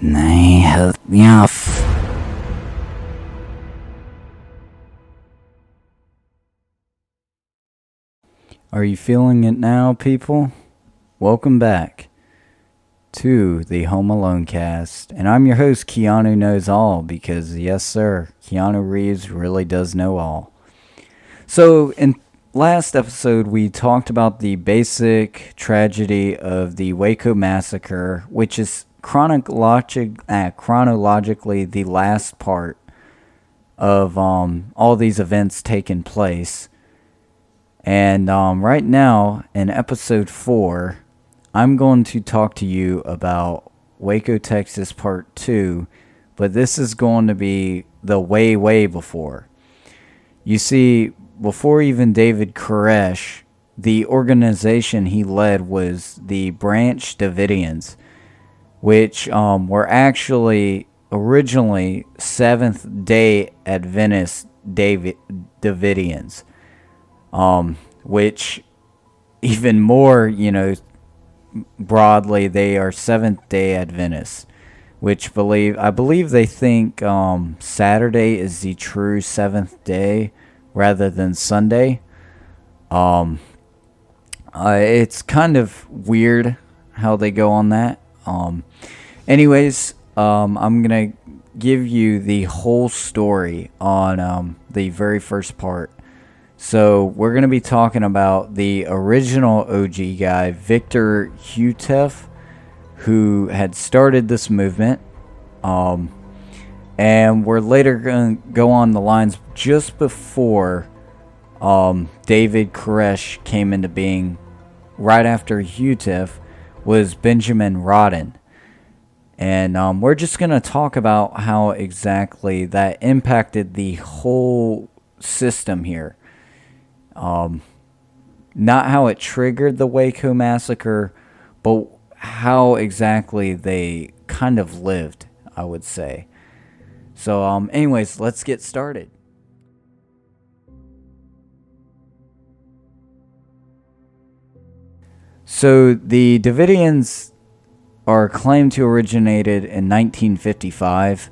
Can I help you off? Are you feeling it now, people? Welcome back to the Home Alone cast. And I'm your host, KeanuKnowsAll, because yes, sir, Keanu Reeves really does know all. So, in last episode, we talked about the basic tragedy of the Waco massacre, which is chronologically the last part of all these events taking place. And right now, in episode 4, I'm going to talk to you about Waco, Texas Part 2, but this is going to be the way before. You see, before even David Koresh, the organization he led was the Branch Davidians, which were actually originally Seventh-day Adventist Davidians, which even more, broadly, they are Seventh-day Adventists, which I believe they think Saturday is the true seventh day rather than Sunday. It's kind of weird how they go on that. Anyways, I'm gonna give you the whole story on the very first part. So we're going to be talking about the original OG guy, Victor Hutef, who had started this movement. And we're later going to go on the lines just before David Koresh came into being. Right after Hutef was Benjamin Rodden. And we're just going to talk about how exactly that impacted the whole system here. Not how it triggered the Waco massacre, but how exactly they kind of lived, I would say. So, anyways, let's get started. So, the Davidians are claimed to originated in 1955,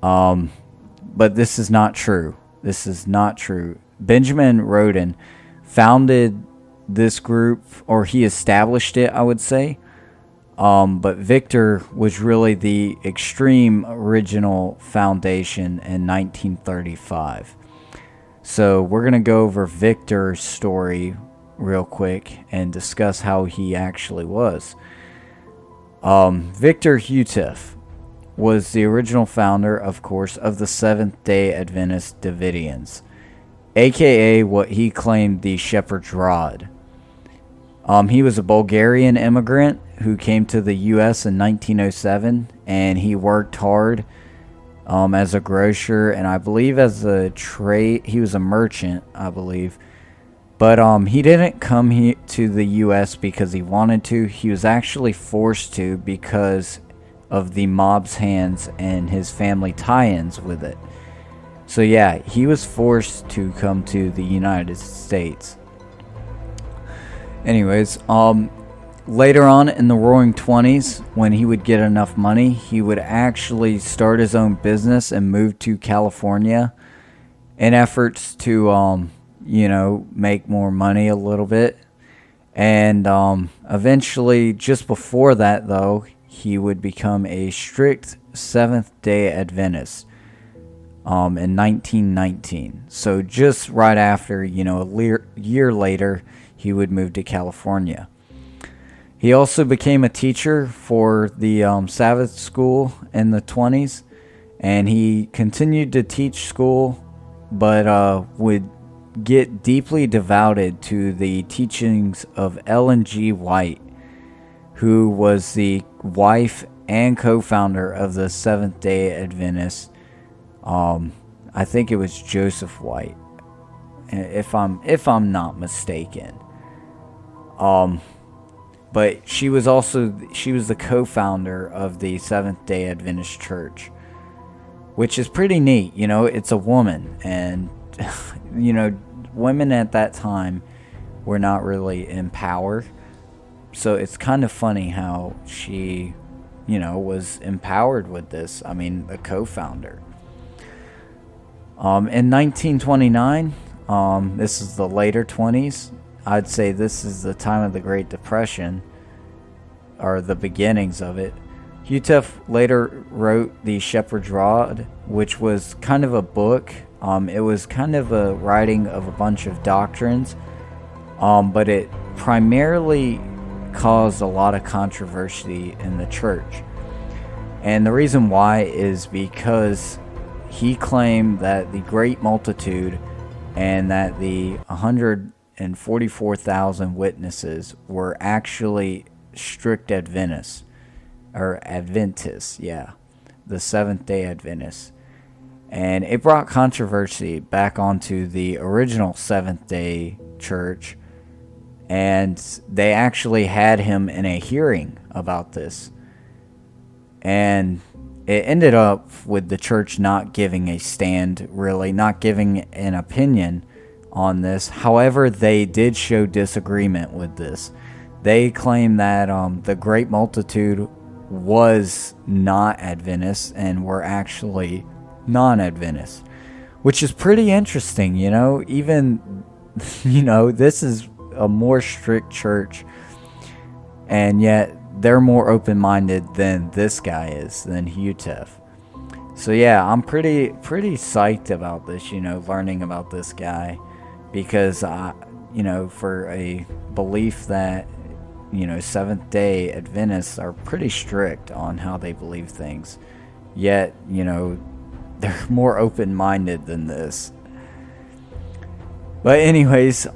but this is not true. This is not true. Benjamin Rodden founded this group, or he established it, I would say. But Victor was really the extreme original foundation in 1935. So we're going to go over Victor's story real quick and discuss how he actually was. Victor Hutef was the original founder, of course, of the Seventh-day Adventist Davidians, aka what he claimed the Shepherd's Rod. He was a Bulgarian immigrant who came to the U.S. in 1907, and he worked hard as a grocer, and I believe as a trade, he was a merchant, I believe. But he didn't come here to the U.S. because he wanted to. He was actually forced to because of the mob's hands and his family tie-ins with it. So yeah, he was forced to come to the United States. Anyways, later on in the Roaring 20s, when he would get enough money, he would actually start his own business and move to California in efforts to, make more money a little bit. And eventually, just before that, though, he would become a strict Seventh-day Adventist in 1919. So just right after, a year later, he would move to California. He also became a teacher for the Sabbath school in the 20s, and he continued to teach school, but would get deeply devoted to the teachings of Ellen G. White, who was the wife and co-founder of the Seventh-day Adventists. I think it was Joseph White, if I'm not mistaken. But she was the co-founder of the Seventh-day Adventist Church, which is pretty neat. It's a woman, and women at that time were not really in power. So it's kind of funny how she, was empowered with this. I mean, a co-founder. In 1929, this is the later 20s. I'd say this is the time of the Great Depression, or the beginnings of it. Utef later wrote the Shepherd's Rod, which was kind of a book. It was kind of a writing of a bunch of doctrines, but it primarily caused a lot of controversy in the church. And the reason why is because he claimed that the great multitude and that the 144,000 witnesses were actually strict Adventists, the Seventh-day Adventists. And it brought controversy back onto the original Seventh-day Church, and they actually had him in a hearing about this. And it ended up with the church not giving a stand, really, not giving an opinion on this. However, they did show disagreement with this. They claim that the great multitude was not Adventists and were actually non-Adventists, which is pretty interesting, even, this is a more strict church, and yet they're more open-minded than this guy is, than Utef. So yeah, I'm pretty psyched about this, learning about this guy, because for a belief that Seventh-day Adventists are pretty strict on how they believe things, yet they're more open-minded than this. But anyways,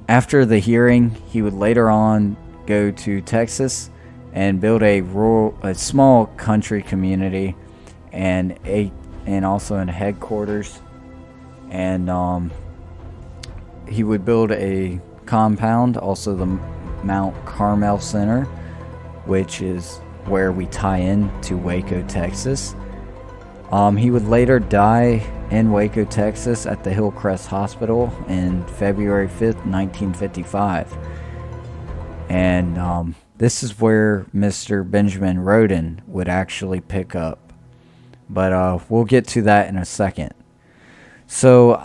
after the hearing, he would later on go to Texas and build a small country community, and also in headquarters. And he would build a compound, also the Mount Carmel Center, which is where we tie in to Waco, Texas. He would later die in Waco, Texas at the Hillcrest Hospital in February 5th, 1955. And this is where Mr. Benjamin Roden would actually pick up. But we'll get to that in a second. So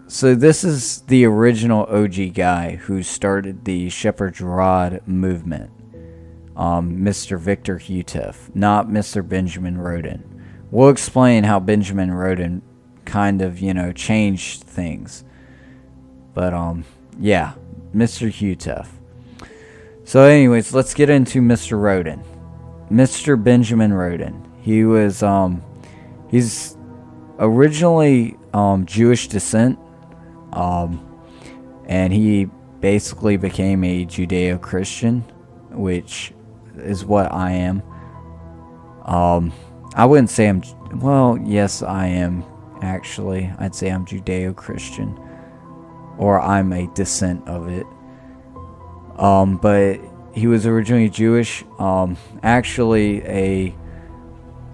this is the original OG guy who started the Shepherd's Rod movement. Mr. Victor Utef, not Mr. Benjamin Roden. We'll explain how Benjamin Roden kind of, changed things. But, yeah, Mr. Utef. So anyways, let's get into Mr. Roden. Mr. Benjamin Roden. He was, he's originally Jewish descent, and he basically became a Judeo-Christian, which is what I am. I wouldn't say yes, I am, actually. I'd say I'm Judeo-Christian, or I'm a descent of it. But he was originally Jewish, actually a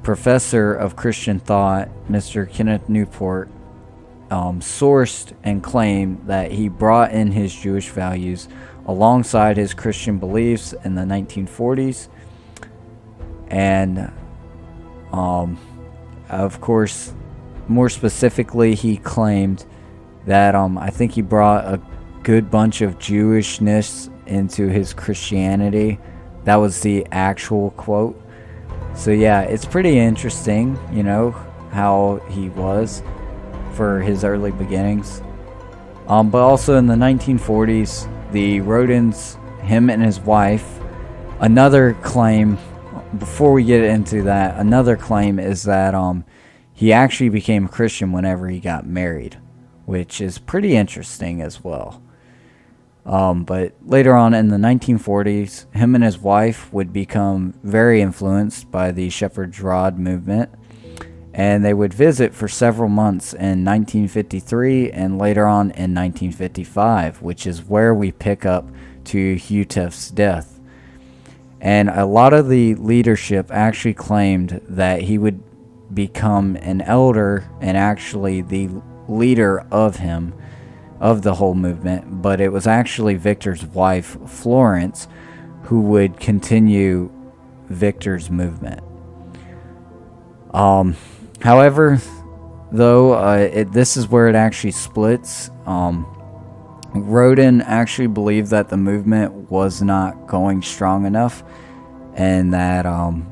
professor of Christian thought, Mr. Kenneth Newport, sourced and claimed that he brought in his Jewish values alongside his Christian beliefs in the 1940s. And, of course, more specifically, he claimed that I think he brought a good bunch of Jewishness into his Christianity. That was the actual quote. So yeah, it's pretty interesting, how he was for his early beginnings. But also in the 1940s, the Rodens, him and his wife, another claim, before we get into that, another claim is that he actually became a Christian whenever he got married, which is pretty interesting as well. But later on in the 1940s, him and his wife would become very influenced by the Shepherd's Rod movement, and they would visit for several months in 1953 and later on in 1955, which is where we pick up to Utef's death. And a lot of the leadership actually claimed that he would become an elder and actually the leader of the whole movement, but it was actually Victor's wife, Florence, who would continue Victor's movement. However, though, this is where it actually splits. Roden actually believed that the movement was not going strong enough, and that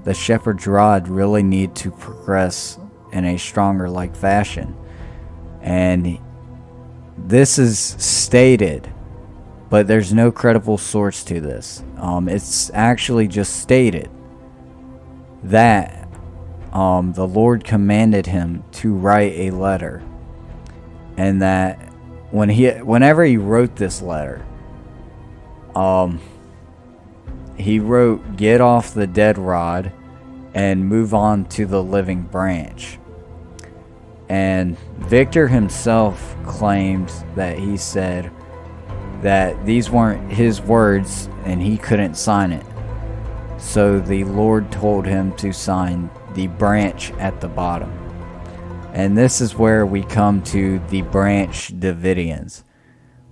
the shepherd's rod really need to progress in a stronger like fashion. And this is stated, but there's no credible source to this. It's actually just stated that the Lord commanded him to write a letter, and that whenever he wrote this letter, he wrote, "Get off the dead rod and move on to the living branch." And Victor himself claimed that he said that these weren't his words and he couldn't sign it. So the Lord told him to sign the branch at the bottom. And this is where we come to the Branch Davidians,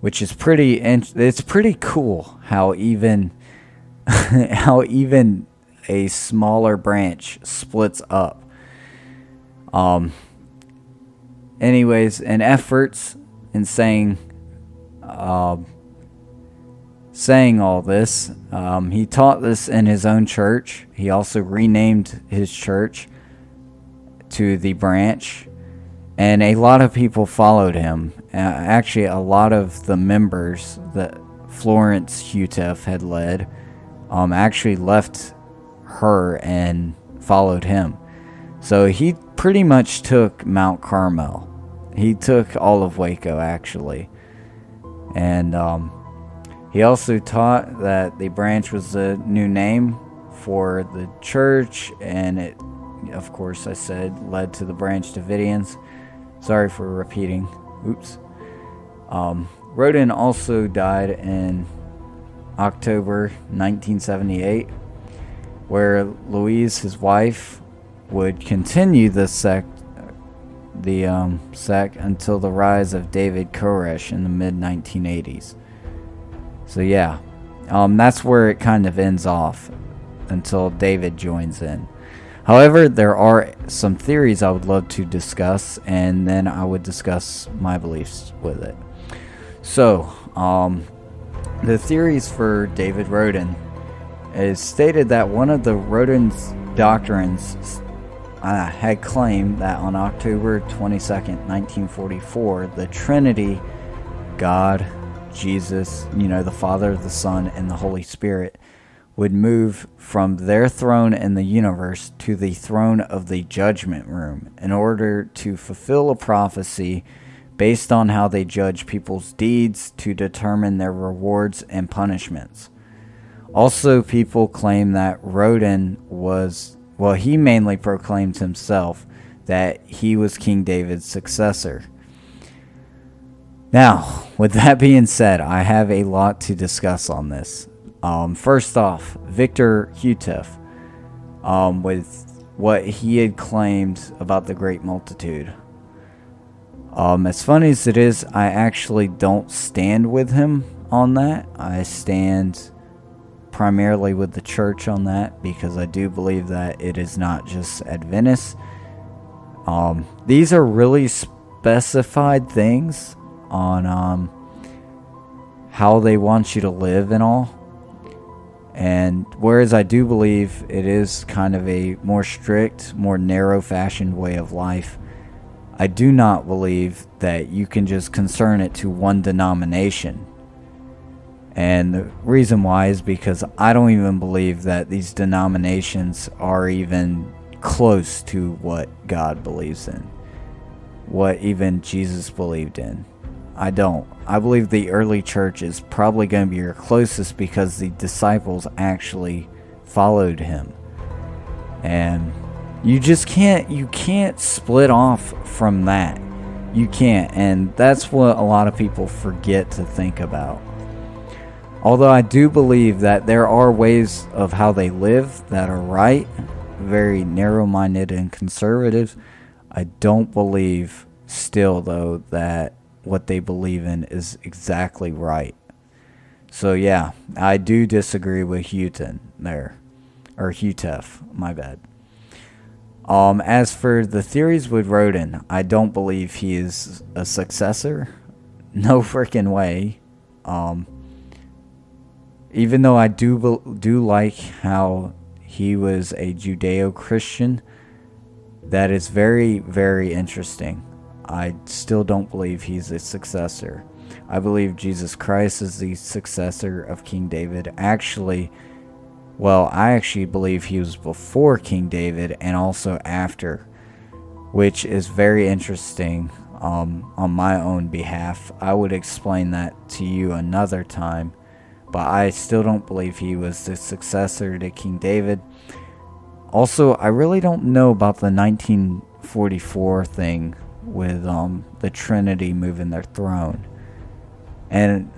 which is it's pretty cool how even a smaller branch splits up. Anyways, in efforts in saying all this, he taught this in his own church. He also renamed his church to the Branch, and a lot of people followed him. Actually, a lot of the members that Florence Hutef had led actually left her and followed him. So he pretty much took Mount Carmel. He took all of Waco, actually. And he also taught that the Branch was a new name for the church, and it, of course, I said, led to the Branch Davidians. Sorry for repeating. Oops. Roden also died in October 1978, where Louise, his wife, would continue the sect until the rise of David Koresh in the mid-1980s. So yeah, that's where it kind of ends off until David joins in. However, there are some theories I would love to discuss, and then I would discuss my beliefs with it. So, the theories for David Roden is stated that one of the Roden's doctrines had claimed that on October 22nd, 1944, the Trinity, God, Jesus, the Father, the Son, and the Holy Spirit, would move from their throne in the universe to the throne of the judgment room in order to fulfill a prophecy based on how they judge people's deeds to determine their rewards and punishments. Also, people claim that Roden he mainly proclaimed himself that he was King David's successor. Now, with that being said, I have a lot to discuss on this. First off, Victor Hutef, with what he had claimed about the Great Multitude. As funny as it is, I actually don't stand with him on that. I stand primarily with the church on that, because I do believe that it is not just Adventists. These are really specified things on how they want you to live and all. And whereas I do believe it is kind of a more strict, more narrow-fashioned way of life, I do not believe that you can just concern it to one denomination. And the reason why is because I don't even believe that these denominations are even close to what God believes in, what even Jesus believed in. I don't. I believe the early church is probably going to be your closest because the disciples actually followed him. And you can't split off from that. You can't. And that's what a lot of people forget to think about. Although I do believe that there are ways of how they live that are right, very narrow-minded and conservative, I don't believe still, though, that what they believe in is exactly right. So yeah, I do disagree with Houghton there. or Hutef, my bad. As for the theories with Rodin, I don't believe he is a successor. No freaking way. Even though I do like how he was a Judeo-Christian, that is very, very interesting. I still don't believe he's a successor. I believe Jesus Christ is the successor of King David. Actually, well, I actually believe he was before King David and also after, which is very interesting on my own behalf. I would explain that to you another time, but I still don't believe he was the successor to King David. Also, I really don't know about the 1944 thing with the Trinity moving their throne. And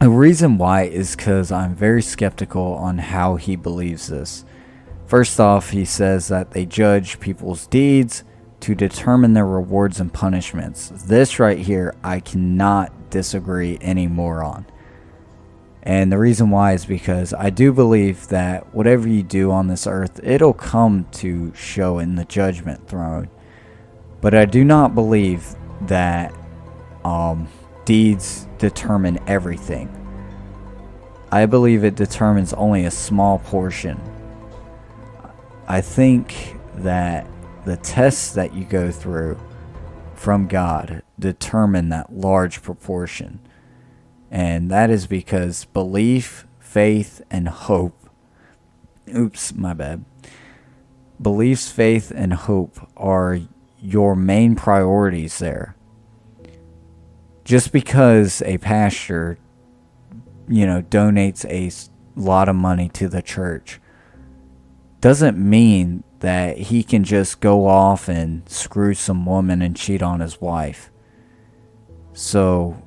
the reason why is because I'm very skeptical on how he believes this. First off, he says that they judge people's deeds to determine their rewards and punishments. This right here, I cannot disagree anymore on. And the reason why is because I do believe that whatever you do on this earth, it'll come to show in the judgment throne. But I do not believe that deeds determine everything. I believe it determines only a small portion. I think that the tests that you go through from God determine that large proportion. And that is because belief, faith, and hope. Oops, my bad. Beliefs, faith, and hope are your main priorities there. Just because a pastor, donates a lot of money to the church doesn't mean that he can just go off and screw some woman and cheat on his wife. So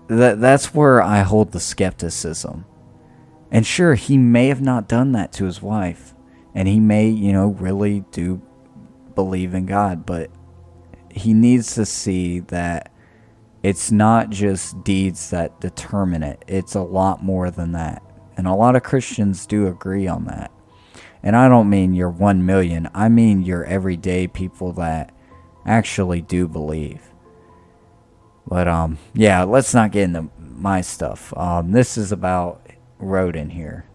that's where I hold the skepticism. And sure, he may have not done that to his wife, and he may, really do believe in God, but he needs to see that it's not just deeds that determine it. It's a lot more than that. And a lot of Christians do agree on that. And I don't mean your 1 million. I mean your everyday people that actually do believe. But, yeah, let's not get into my stuff. This is about Rodin here.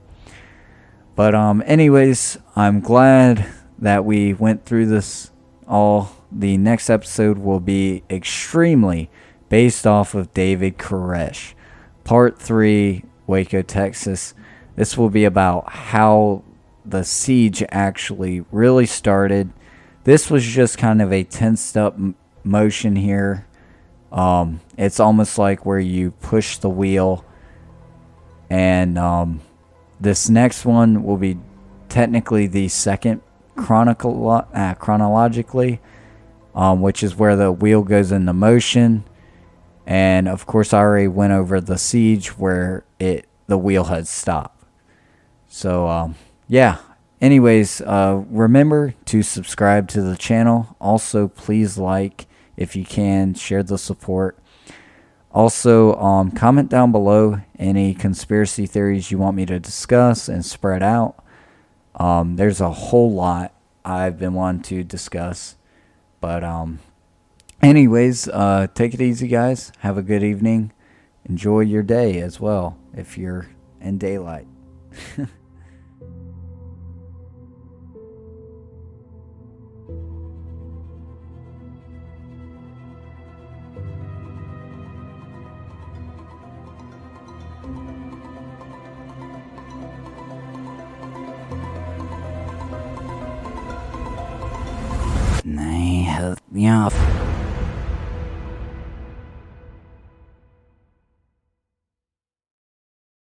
But, anyways, I'm glad that we went through this all. The next episode will be extremely based off of David Koresh. Part 3, Waco, Texas. This will be about how the siege actually really started. This was just kind of a tensed up motion here. It's almost like where you push the wheel. And this next one will be technically the second chronologically, which is where the wheel goes into motion. And of course, I already went over the siege where the wheel had stopped. So, yeah. Anyways, remember to subscribe to the channel. Also, please like if you can, share the support. Also, comment down below any conspiracy theories you want me to discuss and spread out. There's a whole lot I've been wanting to discuss. But, anyways, take it easy, guys. Have a good evening. Enjoy your day as well if you're in daylight. Nej, ja.